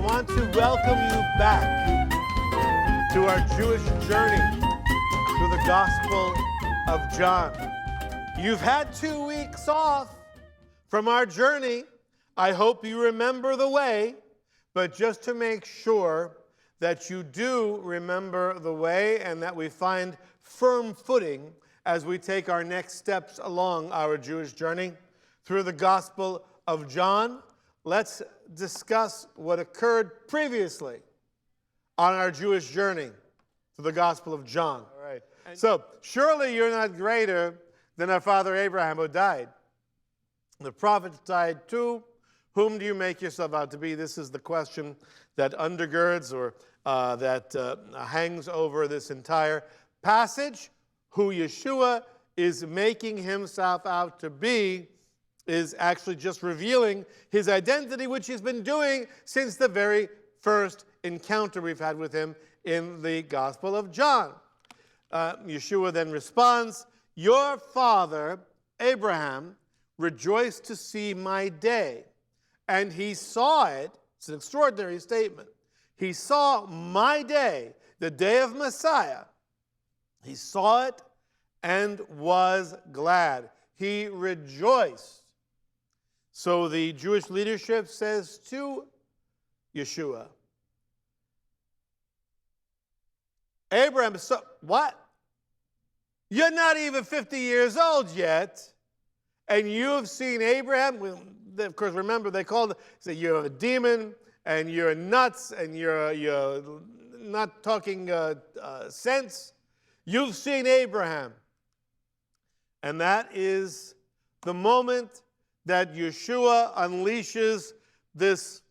want to welcome you back to our Jewish journey through the Gospel of John. You've had 2 weeks off from our journey. I hope you remember the way, but just to make sure that you do remember the way and that we find firm footing as we take our next steps along our Jewish journey through the Gospel of John, let's discuss what occurred previously on our Jewish journey to the Gospel of John. All right. So, surely you're not greater than our father Abraham, who died. The prophets died too. Whom do you make yourself out to be? This is the question that undergirds or that hangs over this entire passage. Who Yeshua is making himself out to be is actually just revealing his identity, which he's been doing since the very first encounter we've had with him in the Gospel of John. Yeshua then responds, "Your father, Abraham, rejoiced to see my day, and he saw it." It's an extraordinary statement. He saw my day, the day of Messiah. He saw it and was glad. He rejoiced. So the Jewish leadership says to Yeshua, Abraham, so what? You're not even 50 years old yet, and you've seen Abraham. Of course, remember, they say you're a demon, and you're nuts, and you're not talking sense. You've seen Abraham. And that is the moment that Yeshua unleashes this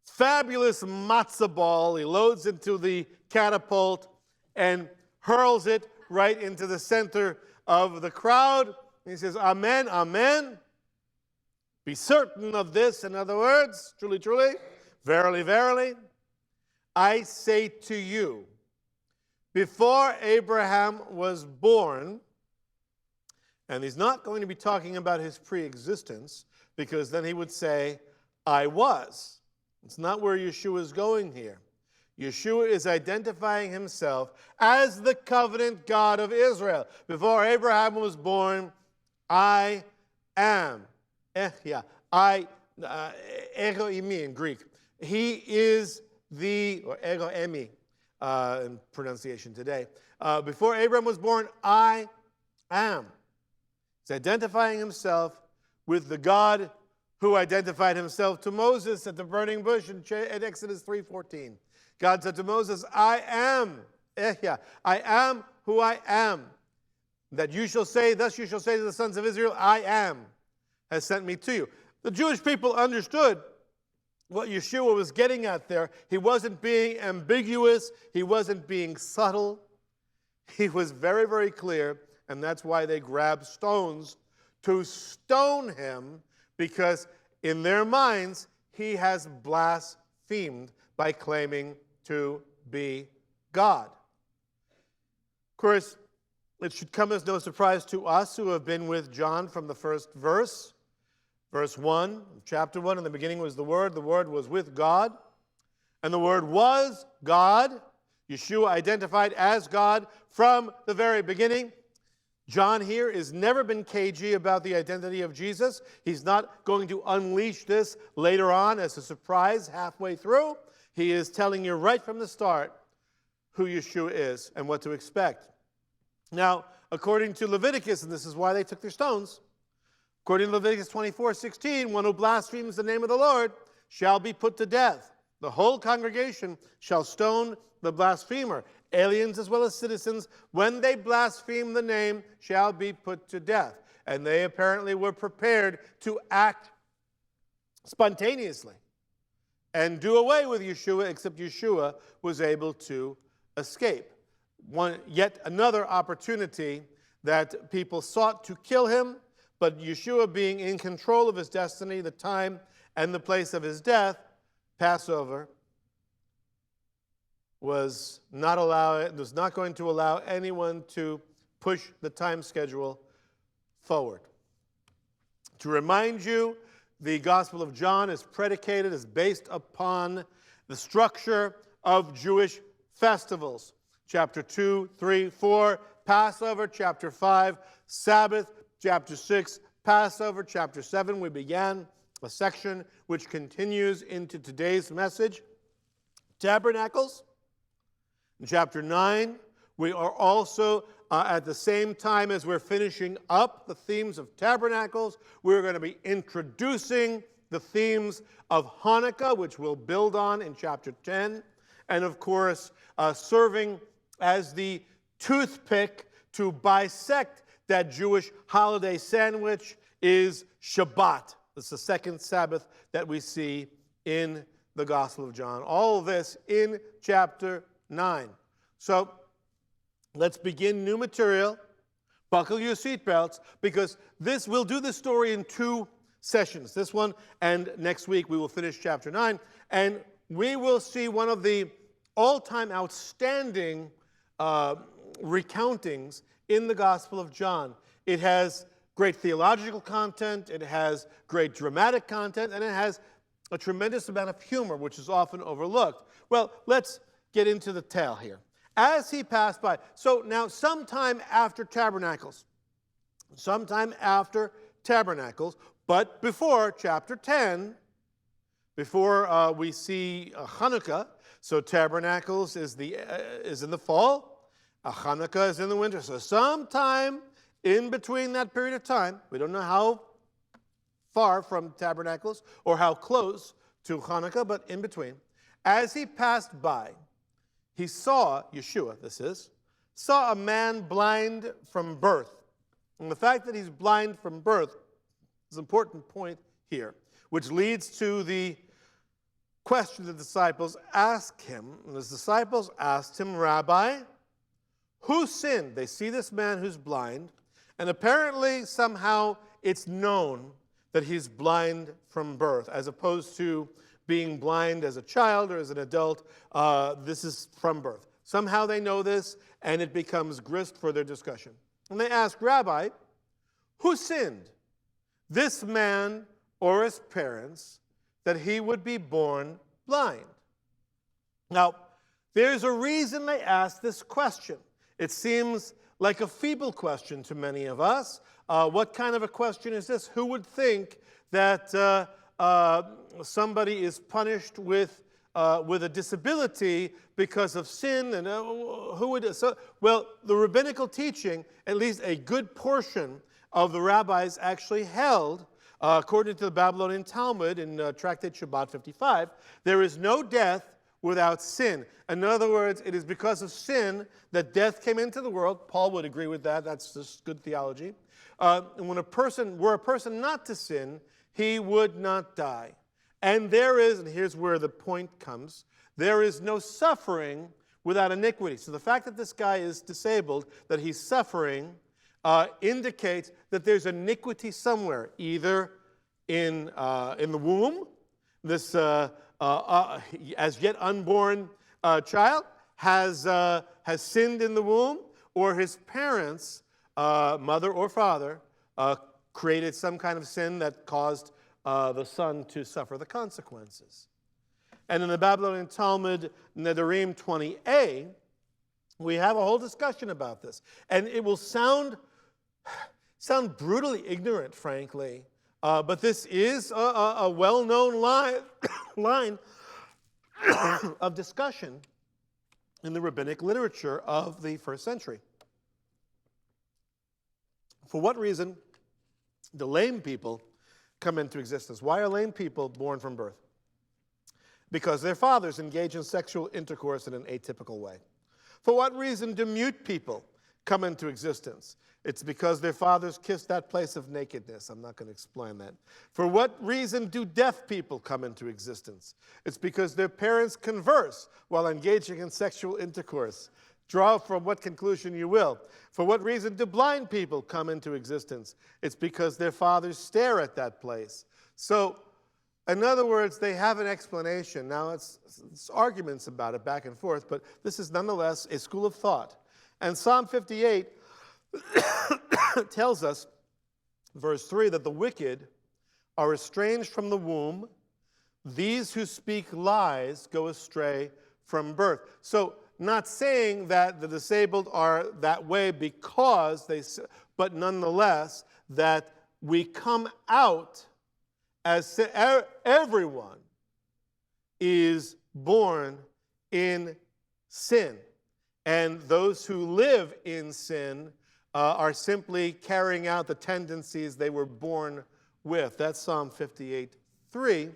fabulous matzah ball. He loads into the catapult and hurls it right into the center of the crowd. He says, Amen, amen. Be certain of this. In other words, truly, truly, verily, verily, I say to you, before Abraham was born, and he's not going to be talking about his pre-existence, because then he would say, I was. It's not where Yeshua is going here. Yeshua is identifying himself as the covenant God of Israel. Before Abraham was born, I am. Ego imi in Greek. He is or ego emi in pronunciation today. Before Abraham was born, I am. He's identifying himself with the God who identified himself to Moses at the burning bush in Exodus 3:14. God said to Moses, I am. I am who I am. That you shall say, thus you shall say to the sons of Israel, I am, has sent me to you. The Jewish people understood what Yeshua was getting at there. He wasn't being ambiguous. He wasn't being subtle. He was very, very clear, and that's why they grabbed stones to stone him, because in their minds, he has blasphemed by claiming to be God. Of course, it should come as no surprise to us who have been with John from the first verse. Verse 1, chapter 1, in the beginning was the Word was with God, and the Word was God. Yeshua identified as God from the very beginning. John here has never been cagey about the identity of Jesus. He's not going to unleash this later on as a surprise halfway through. He is telling you right from the start who Yeshua is and what to expect. Now, according to Leviticus, and this is why they took their stones, according to Leviticus 24:16, one who blasphemes the name of the Lord shall be put to death. The whole congregation shall stone the blasphemer. Aliens as well as citizens, when they blaspheme the name, shall be put to death. And they apparently were prepared to act spontaneously and do away with Yeshua, except Yeshua was able to escape. Yet another opportunity that people sought to kill him, but Yeshua, being in control of his destiny, the time and the place of his death, Passover, was not going to allow anyone to push the time schedule forward. To remind you the Gospel of John is predicated, is based upon the structure of Jewish festivals. Chapter 2, 3, 4, Passover. Chapter 5, Sabbath. Chapter 6, Passover. Chapter 7, we began a section which continues into today's message, Tabernacles. In chapter 9, we are also, at the same time as we're finishing up the themes of Tabernacles, we're going to be introducing the themes of Hanukkah, which we'll build on in chapter 10, and of course, serving as the toothpick to bisect that Jewish holiday sandwich is Shabbat. It's the second Sabbath that we see in the Gospel of John. All of this in chapter 9. So let's begin new material. Buckle your seatbelts, because we'll do this story in 2 sessions. This one, and next week we will finish chapter 9. And we will see one of the all-time outstanding recountings in the Gospel of John. It has great theological content, it has great dramatic content, and it has a tremendous amount of humor, which is often overlooked. Well, let's get into the tale here. As he passed by, so now sometime after Tabernacles, but before chapter 10, before we see Hanukkah, so Tabernacles is in the fall, Hanukkah is in the winter. So sometime in between that period of time, we don't know how far from Tabernacles or how close to Hanukkah, but in between, as he passed by, he saw, Yeshua, saw a man blind from birth. And the fact that he's blind from birth is an important point here, which leads to the question the disciples ask him. And the disciples asked him, Rabbi, who sinned? They see this man who's blind, and apparently somehow it's known that he's blind from birth, as opposed to being blind as a child or as an adult. This is from birth. Somehow they know this, and it becomes grist for their discussion. And they ask, Rabbi, who sinned, this man or his parents, that he would be born blind? Now, there's a reason they ask this question. It seems like a feeble question to many of us. What kind of a question is this? Who would think that somebody is punished with a disability because of sin? And who would? Well, the rabbinical teaching, at least a good portion of the rabbis actually held, according to the Babylonian Talmud in Tractate Shabbat 55, there is no death without sin. In other words, it is because of sin that death came into the world. Paul would agree with that. That's just good theology. And were a person not to sin, he would not die. And here's where the point comes, there is no suffering without iniquity. So the fact that this guy is disabled, that he's suffering, indicates that there's iniquity somewhere, either in the womb, this as yet unborn child has sinned in the womb, or his parents, mother or father, created some kind of sin that caused the son to suffer the consequences. And in the Babylonian Talmud, Nedarim 20a, we have a whole discussion about this. And it will sound brutally ignorant, frankly, but this is a well-known line of discussion in the rabbinic literature of the first century. For what reason do lame people come into existence? Why are lame people born from birth? Because their fathers engage in sexual intercourse in an atypical way. For what reason do mute people come into existence? It's because their fathers kissed that place of nakedness. I'm not going to explain that. For what reason do deaf people come into existence? It's because their parents converse while engaging in sexual intercourse. Draw from what conclusion you will. For what reason do blind people come into existence? It's because their fathers stare at that place. So, in other words, they have an explanation. Now, it's arguments about it back and forth, but this is nonetheless a school of thought. And Psalm 58 tells us, verse 3, that the wicked are estranged from the womb. These who speak lies go astray from birth. So, not saying that the disabled are that way because but nonetheless, that we come out as everyone is born in sin. And those who live in sin are simply carrying out the tendencies they were born with. That's Psalm 58:3.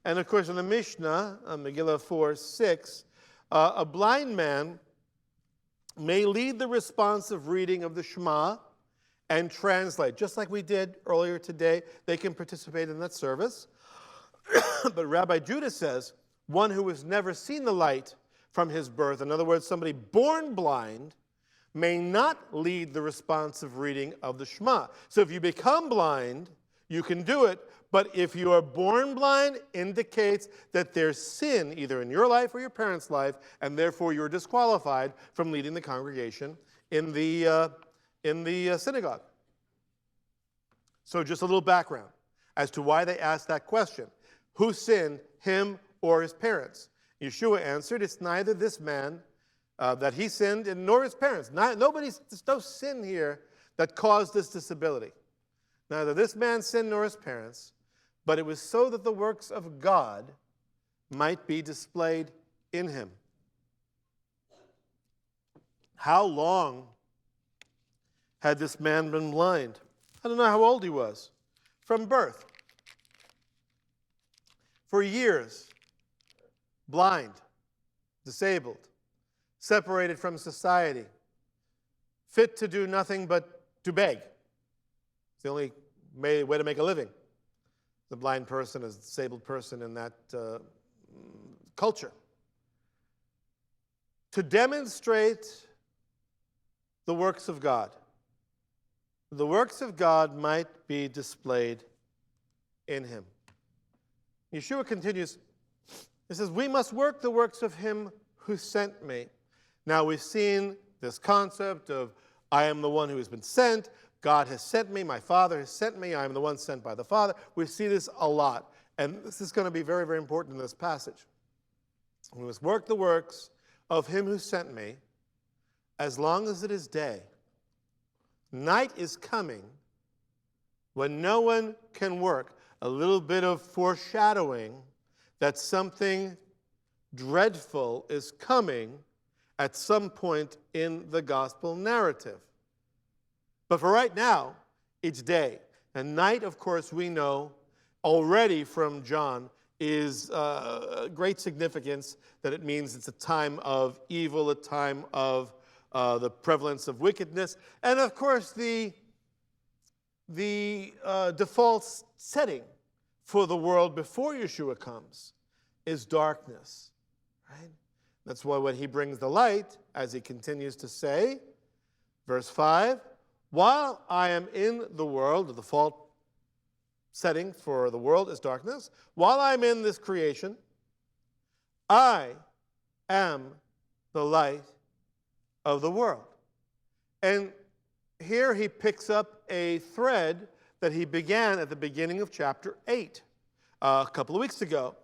And of course, in the Mishnah, Megillah 4:6, a blind man may lead the responsive reading of the Shema and translate. Just like we did earlier today, they can participate in that service. But Rabbi Judah says, one who has never seen the light from his birth, in other words, somebody born blind, may not lead the responsive reading of the Shema. So if you become blind, you can do it, but if you are born blind, indicates that there's sin either in your life or your parents' life, and therefore you're disqualified from leading the congregation in the synagogue. So just a little background as to why they asked that question. Who sinned, him or his parents? Yeshua answered, it's neither this man that he sinned nor his parents. There's no sin here that caused this disability. Neither this man sinned nor his parents, but it was so that the works of God might be displayed in him. How long had this man been blind? I don't know how old he was. From birth. For years, blind, disabled, separated from society, fit to do nothing but to beg. It's the only way to make a living. The blind person is a disabled person in that culture. To demonstrate the works of God. The works of God might be displayed in him. Yeshua continues, he says, we must work the works of him who sent me. Now we've seen this concept of I am the one who has been sent, God has sent me, my Father has sent me, I am the one sent by the Father. We see this a lot, and this is going to be very, very important in this passage. We must work the works of him who sent me as long as it is day. Night is coming when no one can work. A little bit of foreshadowing that something dreadful is coming at some point in the gospel narrative. But for right now, it's day. And night, of course, we know already from John is great significance that it means it's a time of evil, a time of the prevalence of wickedness. And of course, the default setting for the world before Yeshua comes is darkness, right? That's why when he brings the light, as he continues to say, verse 5, while I am in the world, the default setting for the world is darkness, while I'm in this creation, I am the light of the world. And here he picks up a thread that he began at the beginning of chapter 8, a couple of weeks ago,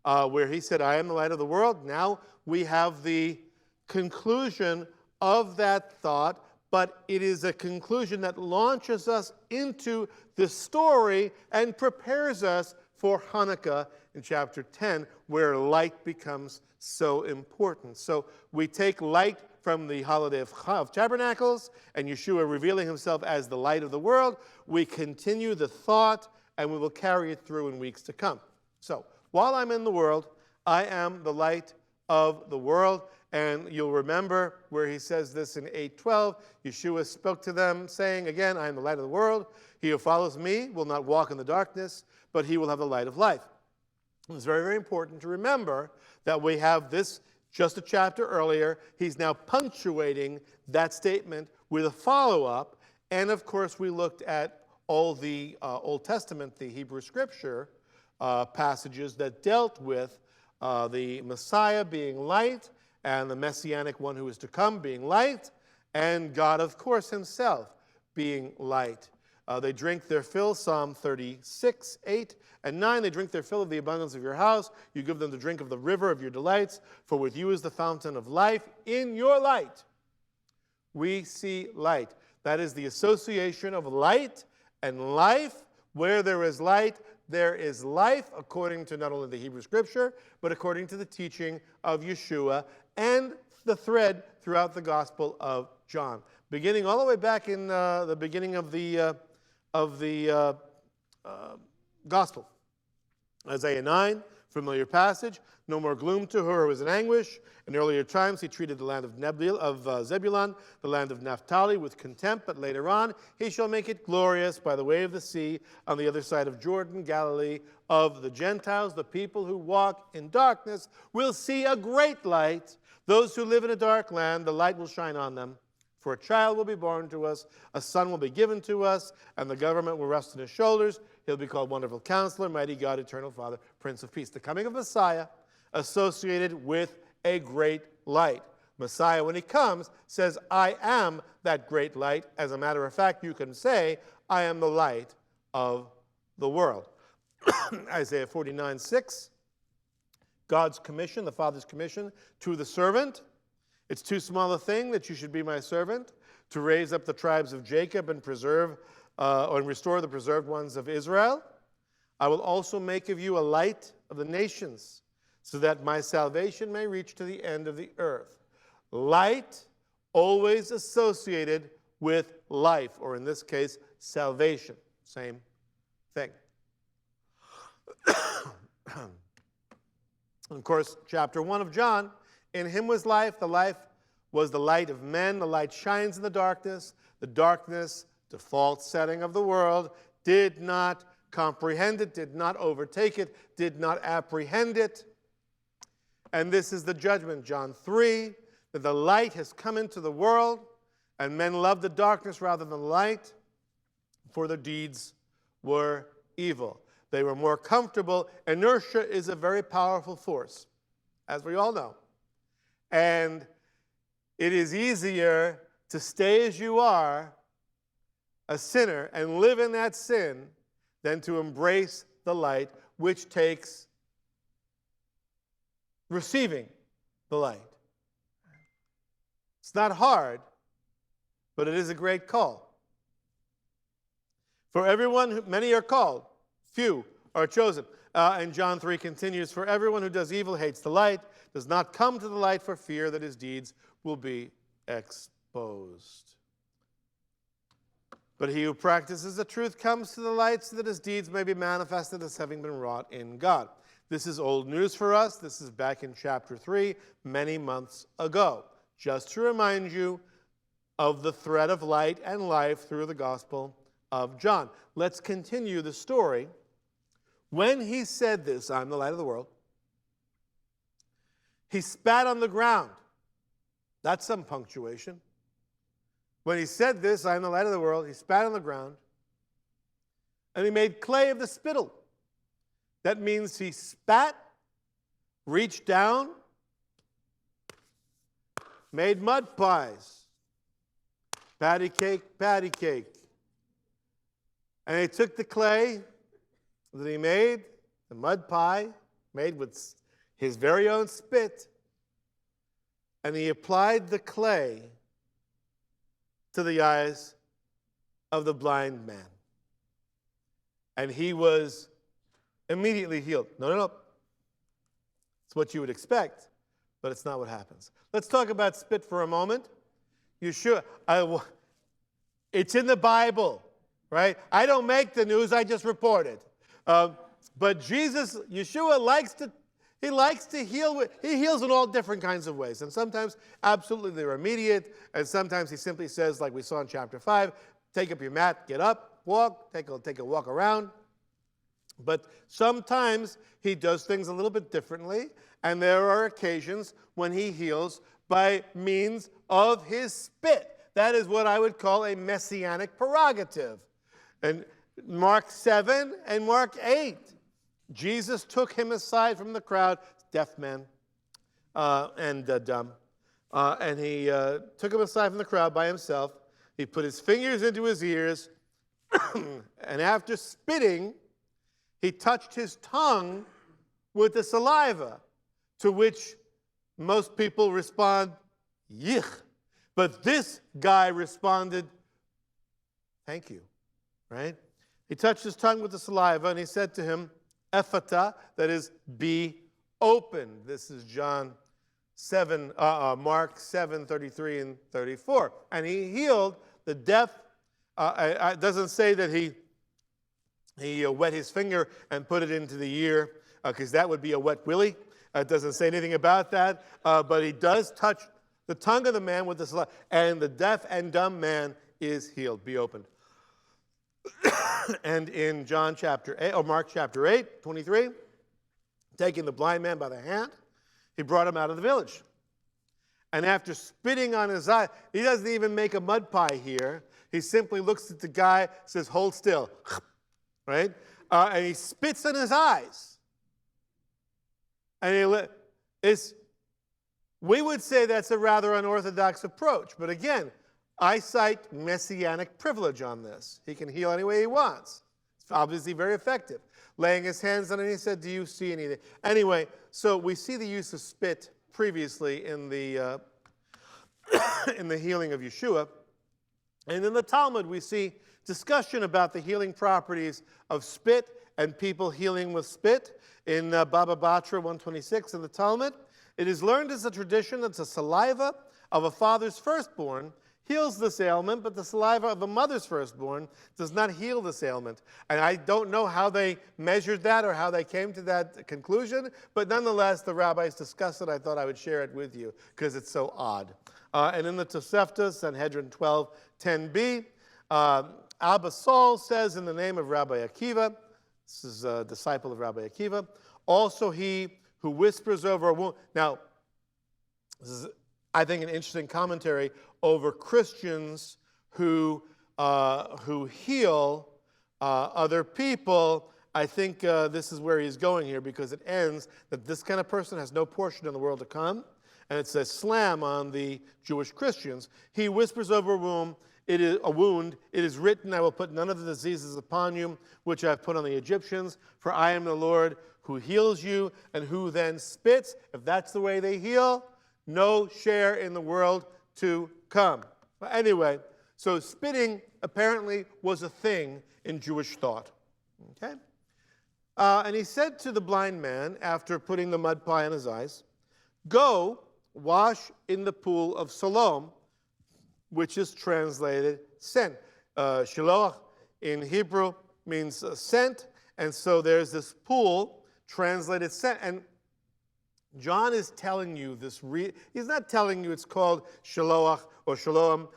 where he said, I am the light of the world. Now we have the conclusion of that thought, but it is a conclusion that launches us into the story and prepares us for Hanukkah in chapter 10, where light becomes so important. So we take light from the holiday of Tabernacles and Yeshua revealing himself as the light of the world. We continue the thought and we will carry it through in weeks to come. So, while I'm in the world, I am the light of the world. And you'll remember where he says this in 8:12. Yeshua spoke to them, saying, again, I am the light of the world. He who follows me will not walk in the darkness, but he will have the light of life. It's very, very important to remember that we have this just a chapter earlier. He's now punctuating that statement with a follow-up. And of course, we looked at all the Old Testament, the Hebrew Scripture passages that dealt with the Messiah being light, and the Messianic one who is to come being light, and God, of course, himself being light. They drink their fill, Psalm 36, 8 and 9. They drink their fill of the abundance of your house. You give them to drink of the river of your delights. For with you is the fountain of life. In your light, we see light. That is the association of light and life. Where there is light, there is life, according to not only the Hebrew Scripture, but according to the teaching of Yeshua and the thread throughout the Gospel of John. Beginning all the way back in the beginning of the Gospel. Isaiah 9, familiar passage. No more gloom to her who was in anguish. In earlier times, he treated the land of Zebulun, the land of Naphtali, with contempt. But later on, he shall make it glorious by the way of the sea on the other side of Jordan, Galilee of the Gentiles. The people who walk in darkness will see a great light. Those who live in a dark land, the light will shine on them. For a child will be born to us, a son will be given to us, and the government will rest on his shoulders. He'll be called Wonderful Counselor, Mighty God, Eternal Father, Prince of Peace. The coming of Messiah associated with a great light. Messiah, when he comes, says, I am that great light. As a matter of fact, you can say, I am the light of the world. Isaiah 49, 6. God's commission, the Father's commission to the servant. It's too small a thing that you should be my servant, to raise up the tribes of Jacob and preserve and restore the preserved ones of Israel. I will also make of you a light of the nations, so that my salvation may reach to the end of the earth. Light always associated with life, or in this case, salvation. Same thing. Of course, chapter 1 of John, in him was life. The life was the light of men. The light shines in the darkness. The darkness, default setting of the world, did not comprehend it, did not overtake it, did not apprehend it. And this is the judgment, John 3, that the light has come into the world, and men loved the darkness rather than the light, for their deeds were evil. They were more comfortable. Inertia is a very powerful force, as we all know. And it is easier to stay as you are, a sinner, and live in that sin, than to embrace the light, which takes receiving the light. It's not hard, but it is a great call. For everyone, many are called, few are chosen. And John 3 continues, for everyone who does evil hates the light, does not come to the light for fear that his deeds will be exposed. But he who practices the truth comes to the light so that his deeds may be manifested as having been wrought in God. This is old news for us. This is back in chapter 3, many months ago. Just to remind you of the thread of light and life through the Gospel of John. Let's continue the story. When he said this, I'm the light of the world, he spat on the ground. That's some punctuation. When he said this, I am the light of the world, he spat on the ground, and he made clay of the spittle. That means he spat, reached down, made mud pies, patty cake, patty cake. And he took the clay that he made, the mud pie, made with his very own spit, and he applied the clay to the eyes of the blind man. And he was immediately healed. No. It's what you would expect, but it's not what happens. Let's talk about spit for a moment. Yeshua, it's in the Bible, right? I don't make the news, I just report it. But Yeshua likes to heal. He heals in all different kinds of ways. And sometimes, absolutely, they're immediate. And sometimes he simply says, like we saw in chapter 5, take up your mat, get up, walk, take a walk around. But sometimes he does things a little bit differently. And there are occasions when he heals by means of his spit. That is what I would call a messianic prerogative. And Mark 7 and Mark 8. Jesus took him aside from the crowd, deaf man and dumb, and he took him aside from the crowd by himself. He put his fingers into his ears, And after spitting, he touched his tongue with the saliva, to which most people respond, yich. But this guy responded, thank you, right? He touched his tongue with the saliva, and he said to him, ephata, that is, be opened. This is Mark 7, 33 and 34. And he healed the deaf. It doesn't say that he wet his finger and put it into the ear, because that would be a wet willy. It doesn't say anything about that. But he does touch the tongue of the man with the saliva, and the deaf and dumb man is healed. Be opened. And in Mark chapter 8, 23, taking the blind man by the hand, he brought him out of the village. And after spitting on his eye, he doesn't even make a mud pie here. He simply looks at the guy, says, hold still, right? And he spits in his eyes. And we would say that's a rather unorthodox approach. But again, I cite Messianic privilege on this. He can heal any way he wants. It's obviously very effective. Laying his hands on it, he said, do you see anything? Anyway, so we see the use of spit previously in the in the healing of Yeshua. And in the Talmud, we see discussion about the healing properties of spit and people healing with spit. In Baba Batra 126 in the Talmud, it is learned as a tradition that the saliva of a father's firstborn heals this ailment, but the saliva of a mother's firstborn does not heal this ailment. And I don't know how they measured that or how they came to that conclusion, but nonetheless, the rabbis discussed it. I thought I would share it with you because it's so odd. And in the Tosefta, Sanhedrin 12, 10b, Abba Saul says in the name of Rabbi Akiva, this is a disciple of Rabbi Akiva, also he who whispers over a wound. Now, this is, I think, an interesting commentary over Christians who heal other people. I think this is where he's going here, because it ends that this kind of person has no portion in the world to come, and it's a slam on the Jewish Christians. He whispers over a wound. It is written, I will put none of the diseases upon you, which I have put on the Egyptians, for I am the Lord who heals you, and who then spits. If that's the way they heal, no share in the world to come. But anyway, so spitting apparently was a thing in Jewish thought. Okay? And he said to the blind man, after putting the mud pie in his eyes, go wash in the pool of Siloam, which is translated sent. Shiloach in Hebrew means sent, and so there's this pool translated sent. And John is telling you this. He's not telling you it's called Shiloach or Shalom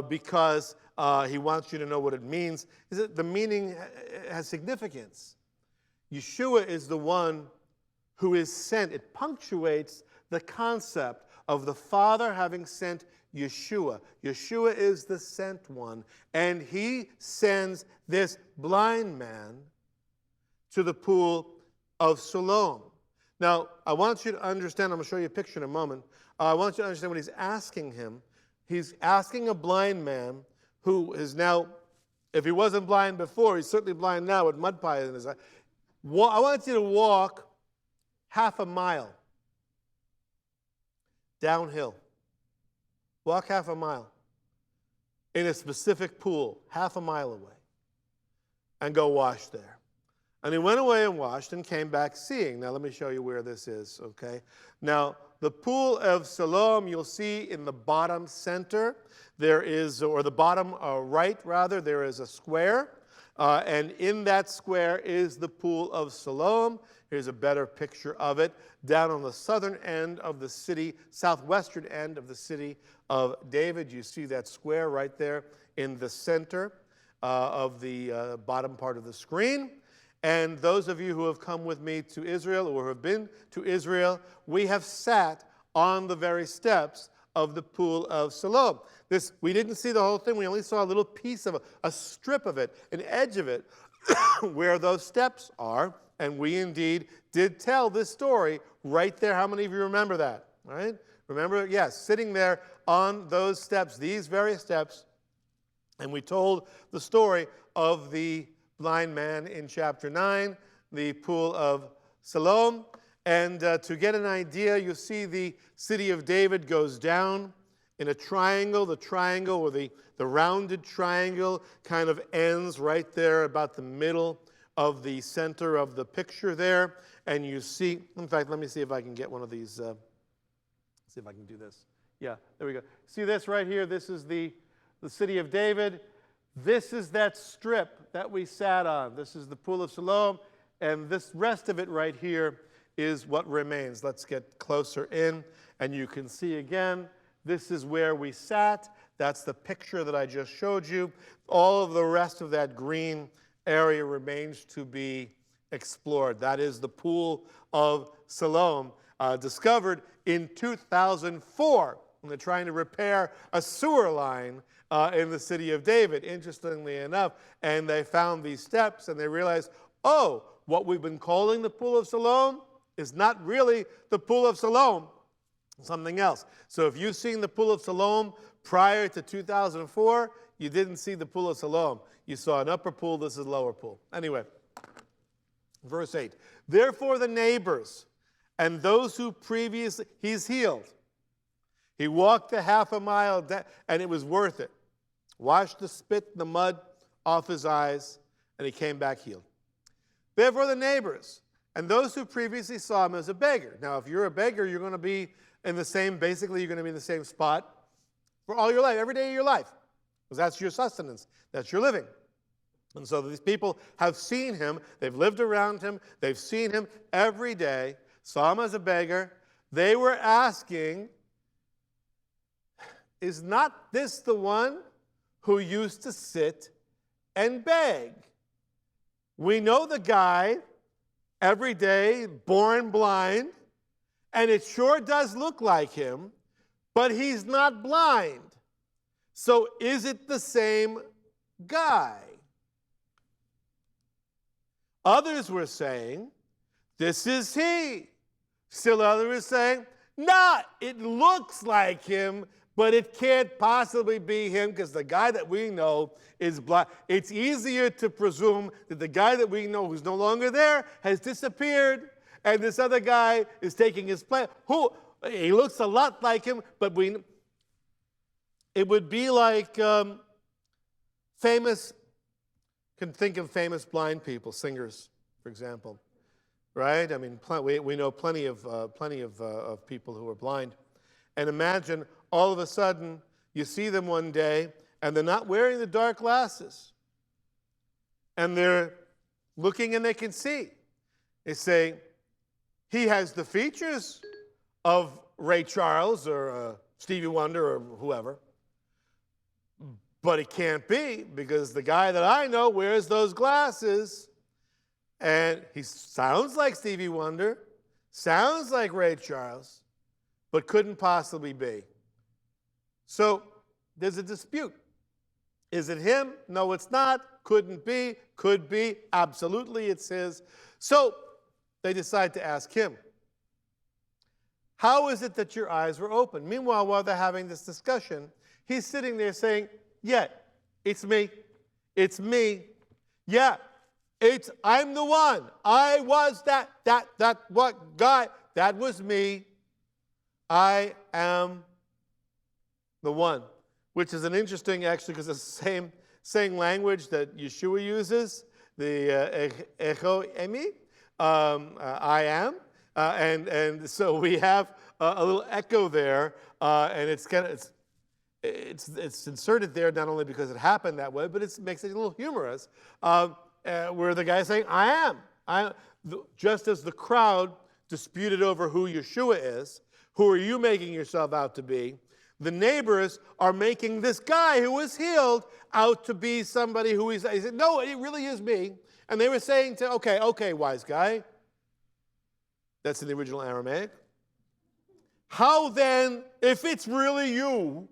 because he wants you to know what it means. The meaning has significance. Yeshua is the one who is sent. It punctuates the concept of the Father having sent Yeshua. Yeshua is the sent one, and he sends this blind man to the pool of Siloam. Now, I want you to understand, I'm going to show you a picture in a moment. I want you to understand what he's asking him. He's asking a blind man who is now, if he wasn't blind before, he's certainly blind now with mud pie in his eye. I want you to walk half a mile downhill. Walk half a mile in a specific pool, half a mile away, and go wash there. And he went away and washed and came back seeing. Now, let me show you where this is, okay? Now, the pool of Siloam, you'll see in the bottom center, there is, or the bottom right, rather, there is a square. And in that square is the pool of Siloam. Here's a better picture of it. Down on the southern end of the city, southwestern end of the city of David, you see that square right there in the center of the bottom part of the screen. And those of you who have come with me to Israel or have been to Israel, we have sat on the very steps of the pool of Siloam. We didn't see the whole thing. We only saw a little piece of a strip of it, an edge of it, where those steps are. And we indeed did tell this story right there. How many of you remember that? All right? Remember? Yes, sitting there on those steps, these very steps, And we told the story of the blind man in chapter 9, the pool of Siloam. And to get an idea, you see the city of David goes down in a triangle. The triangle, or the rounded triangle, kind of ends right there about the middle of the center of the picture there. And you see, in fact, let me see if I can get one of these. See if I can do this. Yeah, there we go. See this right here? This is the city of David. This is that strip that we sat on. This is the pool of Siloam. And this rest of it right here is what remains. Let's get closer in. And you can see again, this is where we sat. That's the picture that I just showed you. All of the rest of that green area remains to be explored. That is the pool of Siloam, discovered in 2004 when they're trying to repair a sewer line in the city of David, interestingly enough. And they found these steps and they realized, oh, what we've been calling the pool of Siloam is not really the pool of Siloam, something else. So if you've seen the pool of Siloam prior to 2004, you didn't see the pool of Siloam. You saw an upper pool, this is a lower pool. Anyway, verse 8. Therefore the neighbors and those who previously, he's healed. He walked a half a mile, and it was worth it. Washed the spit and the mud off his eyes, and he came back healed. Therefore the neighbors and those who previously saw him as a beggar. Now, if you're a beggar, you're going to be in the same, basically, you're going to be in the same spot for all your life, every day of your life, because that's your sustenance, that's your living. And so these people have seen him, they've lived around him, they've seen him every day, saw him as a beggar. They were asking, is not this the one who used to sit and beg? We know the guy every day, born blind, and it sure does look like him, but he's not blind. So is it the same guy? Others were saying, this is he. Still others were saying, nah, it looks like him, but it can't possibly be him because the guy that we know is blind. It's easier to presume that the guy that we know who's no longer there has disappeared, and this other guy is taking his place. He looks a lot like him, but it would be like famous, can think of famous blind people, singers, for example, right? I mean, we know plenty of people who are blind. And imagine all of a sudden you see them one day and they're not wearing the dark glasses. And they're looking and they can see. They say, he has the features of Ray Charles or Stevie Wonder or whoever. But it can't be because the guy that I know wears those glasses and he sounds like Stevie Wonder, sounds like Ray Charles, but couldn't possibly be. So there's a dispute. Is it him? No, it's not. Couldn't be. Could be. Absolutely, it's his. So they decide to ask him, how is it that your eyes were open? Meanwhile, while they're having this discussion, he's sitting there saying, yeah, it's me. It's me. Yeah, I'm the one. I was that what guy. That was me. I am the one. Which is an interesting, actually, because it's the same language that Yeshua uses, the echo emi, I am. And so we have a little echo there, and it's inserted there not only because it happened that way, but it makes it a little humorous, where the guy is saying, I am. Just as the crowd disputed over who Yeshua is, who are you making yourself out to be? The neighbors are making this guy who was healed out to be somebody who he said, no, it really is me. And they were saying to, okay, wise guy. That's in the original Aramaic. How then, if it's really you,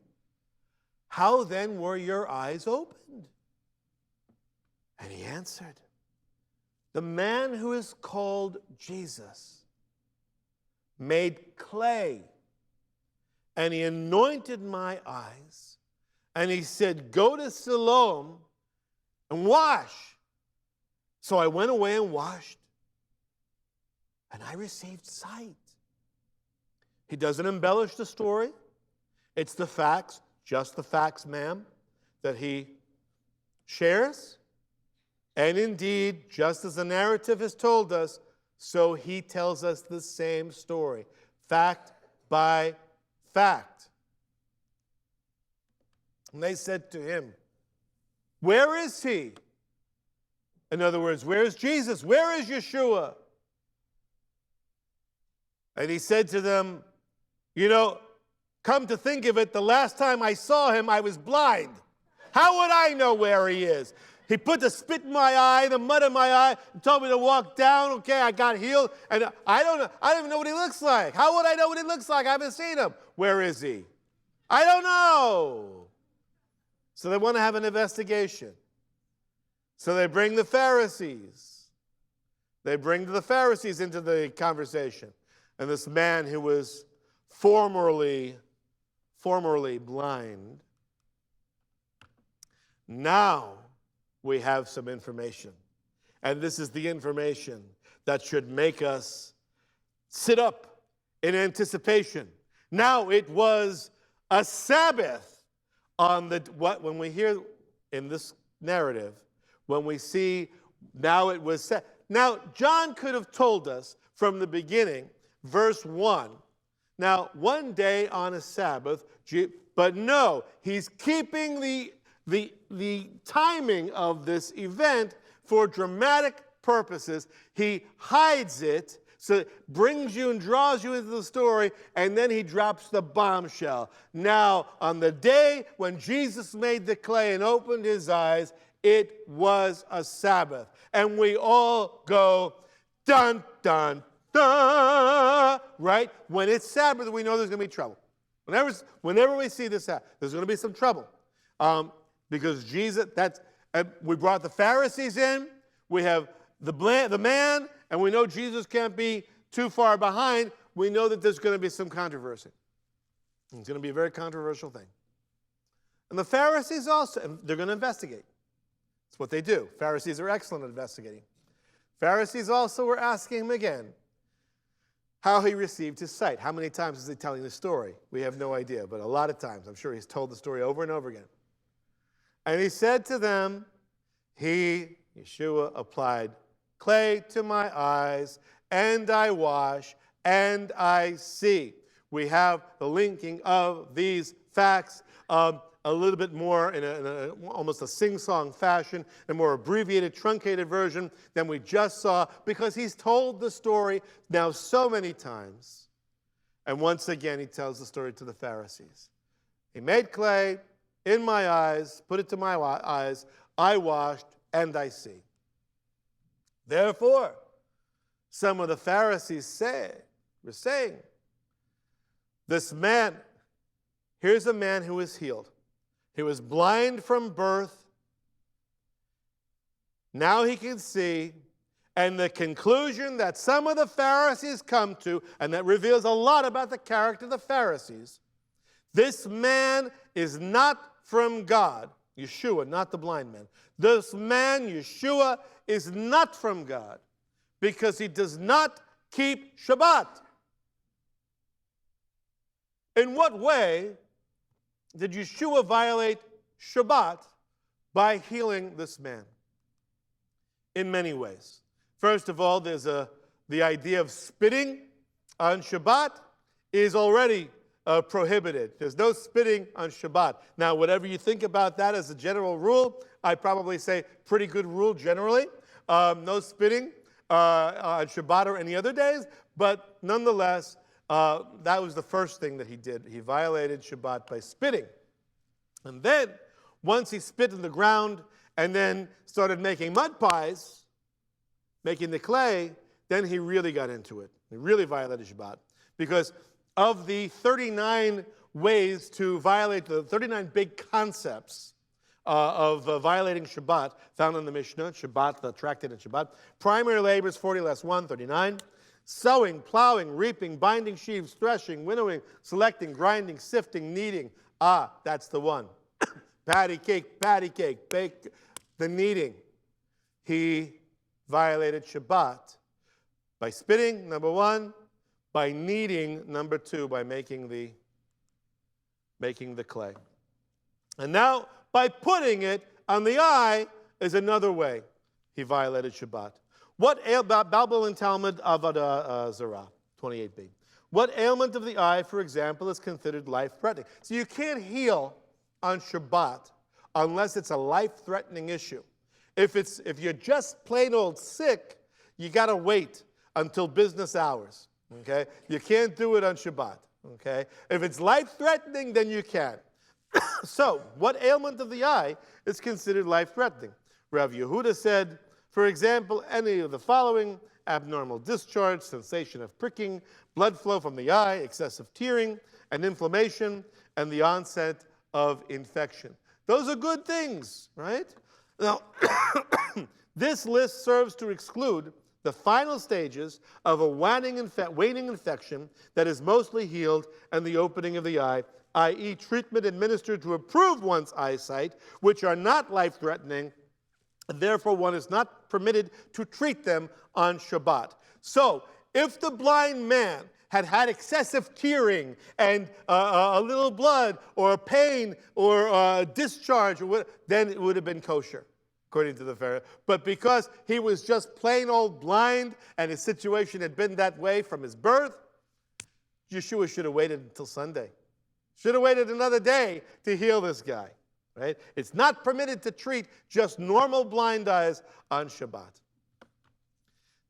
how then were your eyes opened? And he answered, the man who is called Jesus made clay, and he anointed my eyes, And he said, go to Siloam and wash. So I went away and washed, and I received sight. He doesn't embellish the story. It's the facts, just the facts, ma'am, that he shares. And indeed, just as the narrative has told us, so he tells us the same story, fact by fact. And they said to him, where is he? In other words, where is Jesus? Where is Yeshua? And he said to them, come to think of it, the last time I saw him, I was blind. How would I know where he is? He put the spit in my eye, the mud in my eye, and told me to walk down. Okay, I got healed. And I don't even know what he looks like. How would I know what he looks like? I haven't seen him. Where is he? I don't know. So they want to have an investigation. So they bring the Pharisees. They bring the Pharisees into the conversation. And this man who was formerly blind, now we have some information. And this is the information that should make us sit up in anticipation. Now it was a Sabbath when we hear in this narrative, when we see now it was now John could have told us from the beginning, verse 1. Now, one day on a Sabbath, but no, he's keeping the timing of this event for dramatic purposes. He hides it, so it brings you and draws you into the story, and then he drops the bombshell. Now, on the day when Jesus made the clay and opened his eyes, it was a Sabbath. And we all go, dun, dun, dun, right? When it's Sabbath, we know there's going to be trouble. Whenever we see this happen, there's going to be some trouble. Because Jesus, we brought the Pharisees in, we have the man, and we know Jesus can't be too far behind. We know that there's going to be some controversy. It's going to be a very controversial thing. And the Pharisees also, they're going to investigate. That's what they do. Pharisees are excellent at investigating. Pharisees also were asking him again how he received his sight. How many times is he telling the story? We have no idea, but a lot of times. I'm sure he's told the story over and over again. And he said to them, Yeshua, applied clay to my eyes, and I wash, and I see. We have the linking of these facts a little bit more in almost a sing-song fashion, a more abbreviated, truncated version than we just saw, because he's told the story now so many times. And once again, he tells the story to the Pharisees. He made clay in my eyes, put it to my eyes, I washed, and I see. Therefore, some of the Pharisees were saying, this man, here's a man who is healed. He was blind from birth. Now he can see. And the conclusion that some of the Pharisees come to, and that reveals a lot about the character of the Pharisees, this man is not from God. Yeshua, not the blind man. This man, Yeshua, is not from God because he does not keep Shabbat. In what way did Yeshua violate Shabbat by healing this man? In many ways. First of all, there's the idea of spitting on Shabbat is already prohibited. There's no spitting on Shabbat. Now, whatever you think about that as a general rule, I'd probably say pretty good rule generally. No spitting on Shabbat or any other days, but nonetheless, that was the first thing that he did. He violated Shabbat by spitting. And then, once he spit in the ground and then started making mud pies, making the clay, then he really got into it. He really violated Shabbat. Because of the 39 ways to violate, the 39 big concepts of violating Shabbat found in the Mishnah, Shabbat, the tractate in Shabbat, primary labor is 40 less 1, 39. Sowing, plowing, reaping, binding sheaves, threshing, winnowing, selecting, grinding, sifting, kneading. That's the one. patty cake, bake the kneading. He violated Shabbat by spitting, number one, by kneading, number two, by making the clay. And now, by putting it on the eye is another way he violated Shabbat. What Babel and Talmud Avodah Zarah, 28b. What ailment of the eye, for example, is considered life-threatening? So you can't heal on Shabbat unless it's a life-threatening issue. If you're just plain old sick, you got to wait until business hours. Okay? You can't do it on Shabbat. Okay? If it's life-threatening, then you can. So, what ailment of the eye is considered life-threatening? Rav Yehuda said, for example, any of the following: abnormal discharge, sensation of pricking, blood flow from the eye, excessive tearing, and inflammation, and the onset of infection. Those are good things, right? Now, this list serves to exclude the final stages of a waning infection that is mostly healed and the opening of the eye, i.e. treatment administered to improve one's eyesight, which are not life-threatening, and therefore one is not permitted to treat them on Shabbat. So, if the blind man had excessive tearing and a little blood or pain or discharge, then it would have been kosher, according to the Pharisee. But because he was just plain old blind and his situation had been that way from his birth, Yeshua should have waited until Sunday. Should have waited another day to heal this guy. Right? It's not permitted to treat just normal blind eyes on Shabbat.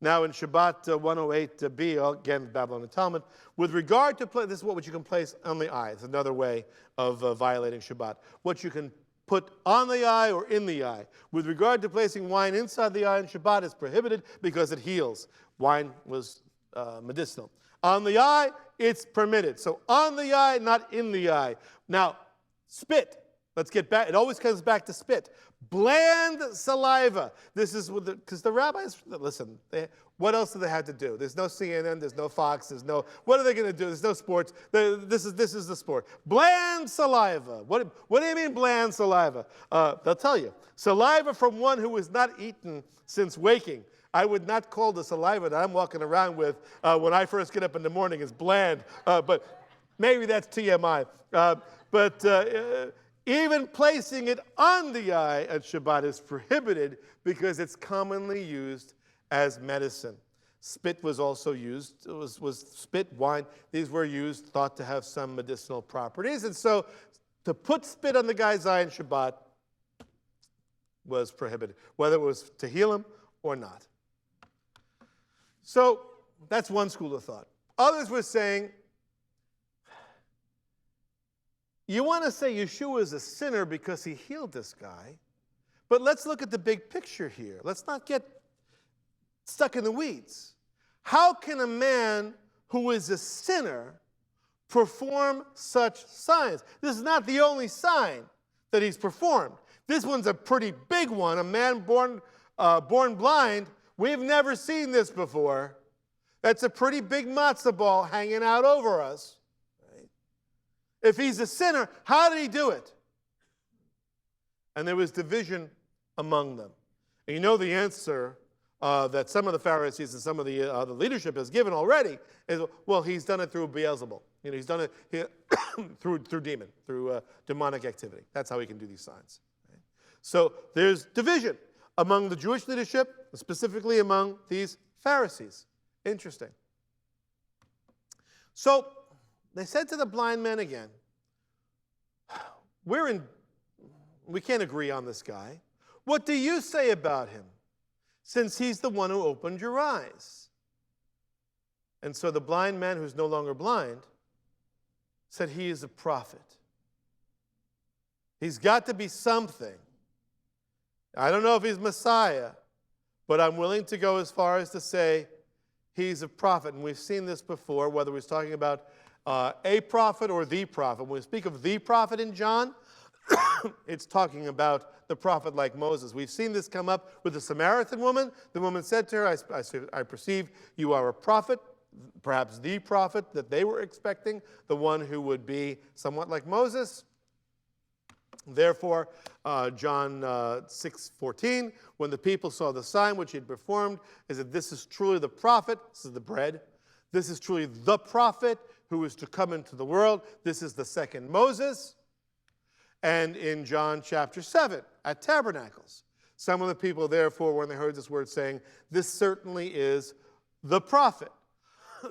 Now in Shabbat 108b, again, Babylon and Talmud, with regard to this is what you can place on the eye. It's another way of violating Shabbat. What you can put on the eye or in the eye. With regard to placing wine inside the eye on Shabbat is prohibited because it heals. Wine was medicinal. On the eye, it's permitted. So on the eye, not in the eye. Now, spit. Let's get back. It always comes back to spit. Bland saliva. This is because the rabbis, listen, what else do they have to do? There's no CNN, there's no Fox, what are they going to do? There's no sports. This is the sport. Bland saliva. What do you mean bland saliva? They'll tell you. Saliva from one who has not eaten since waking. I would not call the saliva that I'm walking around with when I first get up in the morning is bland, but maybe that's TMI. Even placing it on the eye at Shabbat is prohibited because it's commonly used as medicine. Spit was also used. It was spit, wine. These were used, thought to have some medicinal properties. And so to put spit on the guy's eye in Shabbat was prohibited, whether it was to heal him or not. So that's one school of thought. Others were saying, you want to say Yeshua is a sinner because he healed this guy, but let's look at the big picture here. Let's not get stuck in the weeds. How can a man who is a sinner perform such signs? This is not the only sign that he's performed. This one's a pretty big one. A man born blind. We've never seen this before. That's a pretty big matzah ball hanging out over us. If he's a sinner, how did he do it? And there was division among them. And you know the answer that some of the Pharisees and some of the leadership has given already is, well, he's done it through Beelzebul. You know, he's done it through demon, through demonic activity. That's how he can do these signs. Right? So there's division among the Jewish leadership, specifically among these Pharisees. Interesting. So they said to the blind man again, we can't agree on this guy. What do you say about him, since he's the one who opened your eyes? And so the blind man, who's no longer blind, said he is a prophet. He's got to be something. I don't know if he's Messiah, but I'm willing to go as far as to say he's a prophet. And we've seen this before, whether we're talking about a prophet or the prophet. When we speak of the prophet in John, it's talking about the prophet like Moses. We've seen this come up with the Samaritan woman. The woman said to her, I perceive you are a prophet, perhaps the prophet that they were expecting, the one who would be somewhat like Moses. Therefore, John 6:14, when the people saw the sign which he had performed, is that this is truly the prophet, this is the bread, this is truly the prophet who is to come into the world, this is the second Moses. And in John chapter 7, at Tabernacles, some of the people, therefore, when they heard this word saying, this certainly is the prophet.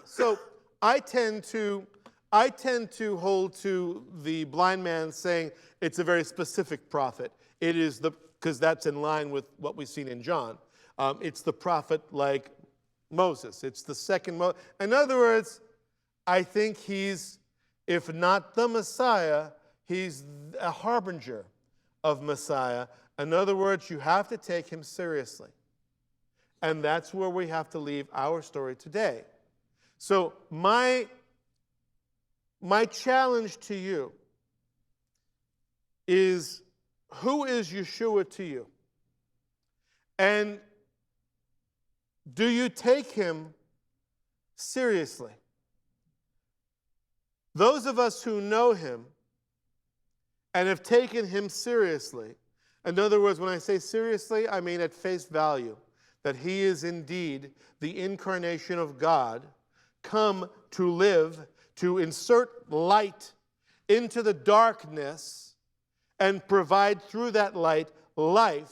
So I tend to hold to the blind man saying it's a very specific prophet. It is because that's in line with what we've seen in John. It's the prophet like Moses. It's the second Moses. In other words, I think he's, if not the Messiah, he's a harbinger of Messiah. In other words, you have to take him seriously. And that's where we have to leave our story today. So my challenge to you is, who is Yeshua to you? And do you take him seriously? Those of us who know him and have taken him seriously, in other words, when I say seriously, I mean at face value, that he is indeed the incarnation of God, come to live, to insert light into the darkness and provide through that light life,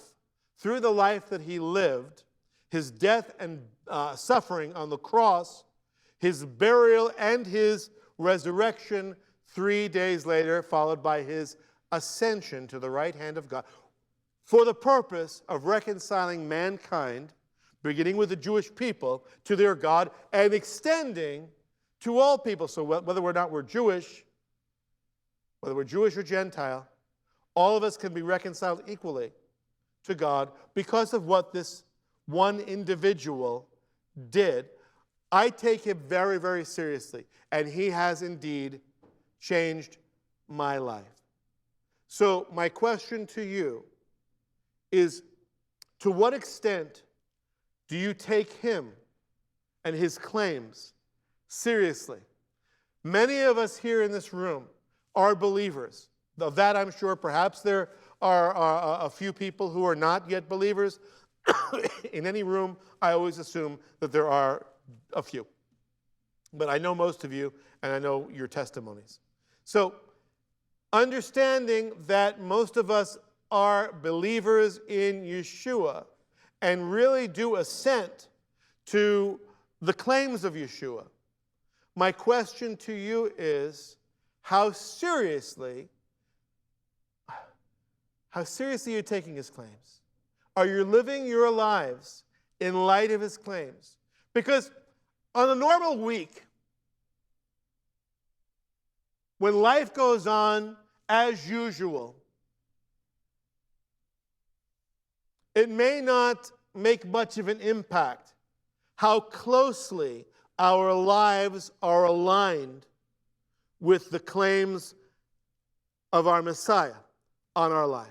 through the life that he lived, his death and suffering on the cross, his burial and his resurrection 3 days later, followed by his ascension to the right hand of God, for the purpose of reconciling mankind, beginning with the Jewish people, to their God, and extending to all people. So whether or not we're Jewish, whether we're Jewish or Gentile, all of us can be reconciled equally to God because of what this one individual did. I take him very, very seriously, and he has indeed changed my life. So my question to you is, to what extent do you take him and his claims seriously? Many of us here in this room are believers. Of that, I'm sure perhaps there are a few people who are not yet believers. In any room, I always assume that there are a few. But I know most of you, and I know your testimonies. So, understanding that most of us are believers in Yeshua and really do assent to the claims of Yeshua, my question to you is, how seriously are you taking his claims? Are you living your lives in light of his claims? Because on a normal week, when life goes on as usual, it may not make much of an impact how closely our lives are aligned with the claims of our Messiah on our life.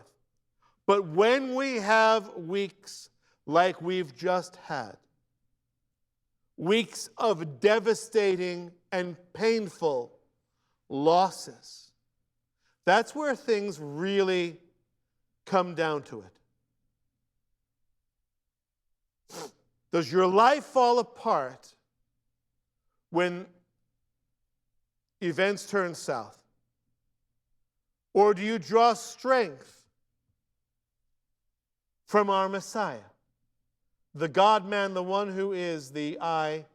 But when we have weeks like we've just had, weeks of devastating and painful losses, that's where things really come down to it. Does your life fall apart when events turn south? Or do you draw strength from our Messiah, the God-man, the one who is the I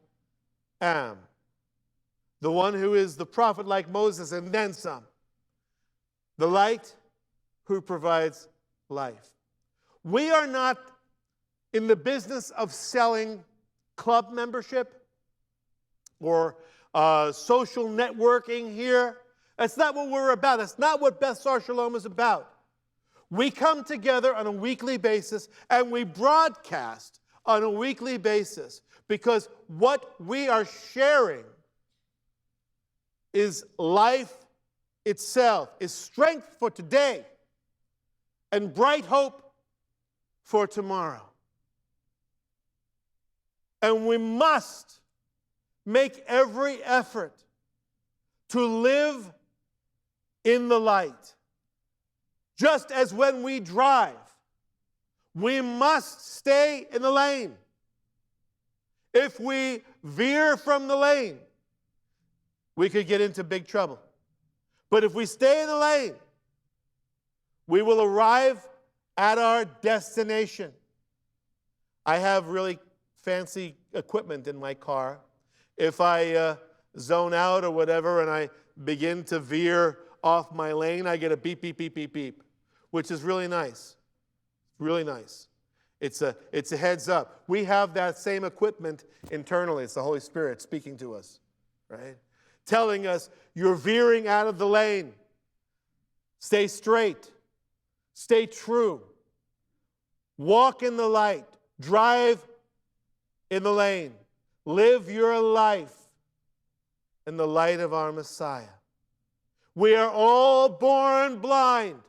am, the one who is the prophet like Moses and then some, the light who provides life? We are not in the business of selling club membership or social networking here. That's not what we're about. That's not what Beth Sar Shalom is about. We come together on a weekly basis and we broadcast on a weekly basis because what we are sharing is life itself, is strength for today and bright hope for tomorrow. And we must make every effort to live in the light, Just as when we drive, we must stay in the lane. If we veer from the lane, we could get into big trouble. But if we stay in the lane, we will arrive at our destination. I have really fancy equipment in my car. If I zone out or whatever and I begin to veer off my lane, I get a beep, beep, beep, beep, beep, which is really nice. Really nice. It's a heads up. We have that same equipment internally. It's the Holy Spirit speaking to us, right? Telling us, you're veering out of the lane. Stay straight. Stay true. Walk in the light. Drive in the lane. Live your life in the light of our Messiah. We are all born blind.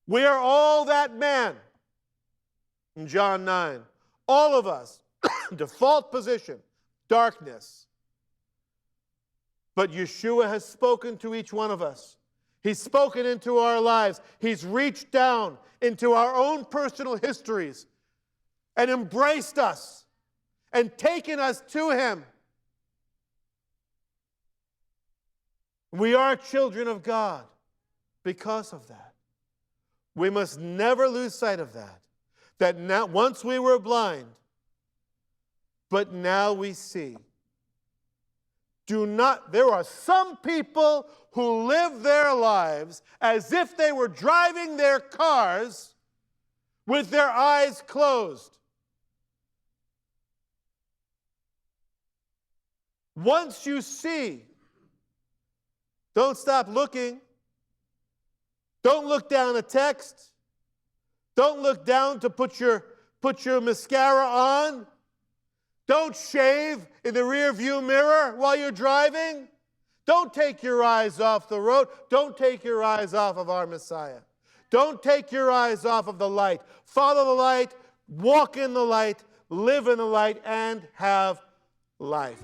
We are all that man. In John 9, all of us, default position, darkness. But Yeshua has spoken to each one of us. He's spoken into our lives. He's reached down into our own personal histories and embraced us and taken us to Him. We are children of God because of that. We must never lose sight of that. That now, once we were blind, but now we see. There are some people who live their lives as if they were driving their cars with their eyes closed. Once you see, don't stop looking. Don't look down a text. Don't look down to put your mascara on. Don't shave in the rear view mirror while you're driving. Don't take your eyes off the road. Don't take your eyes off of our Messiah. Don't take your eyes off of the light. Follow the light, walk in the light, live in the light, and have life.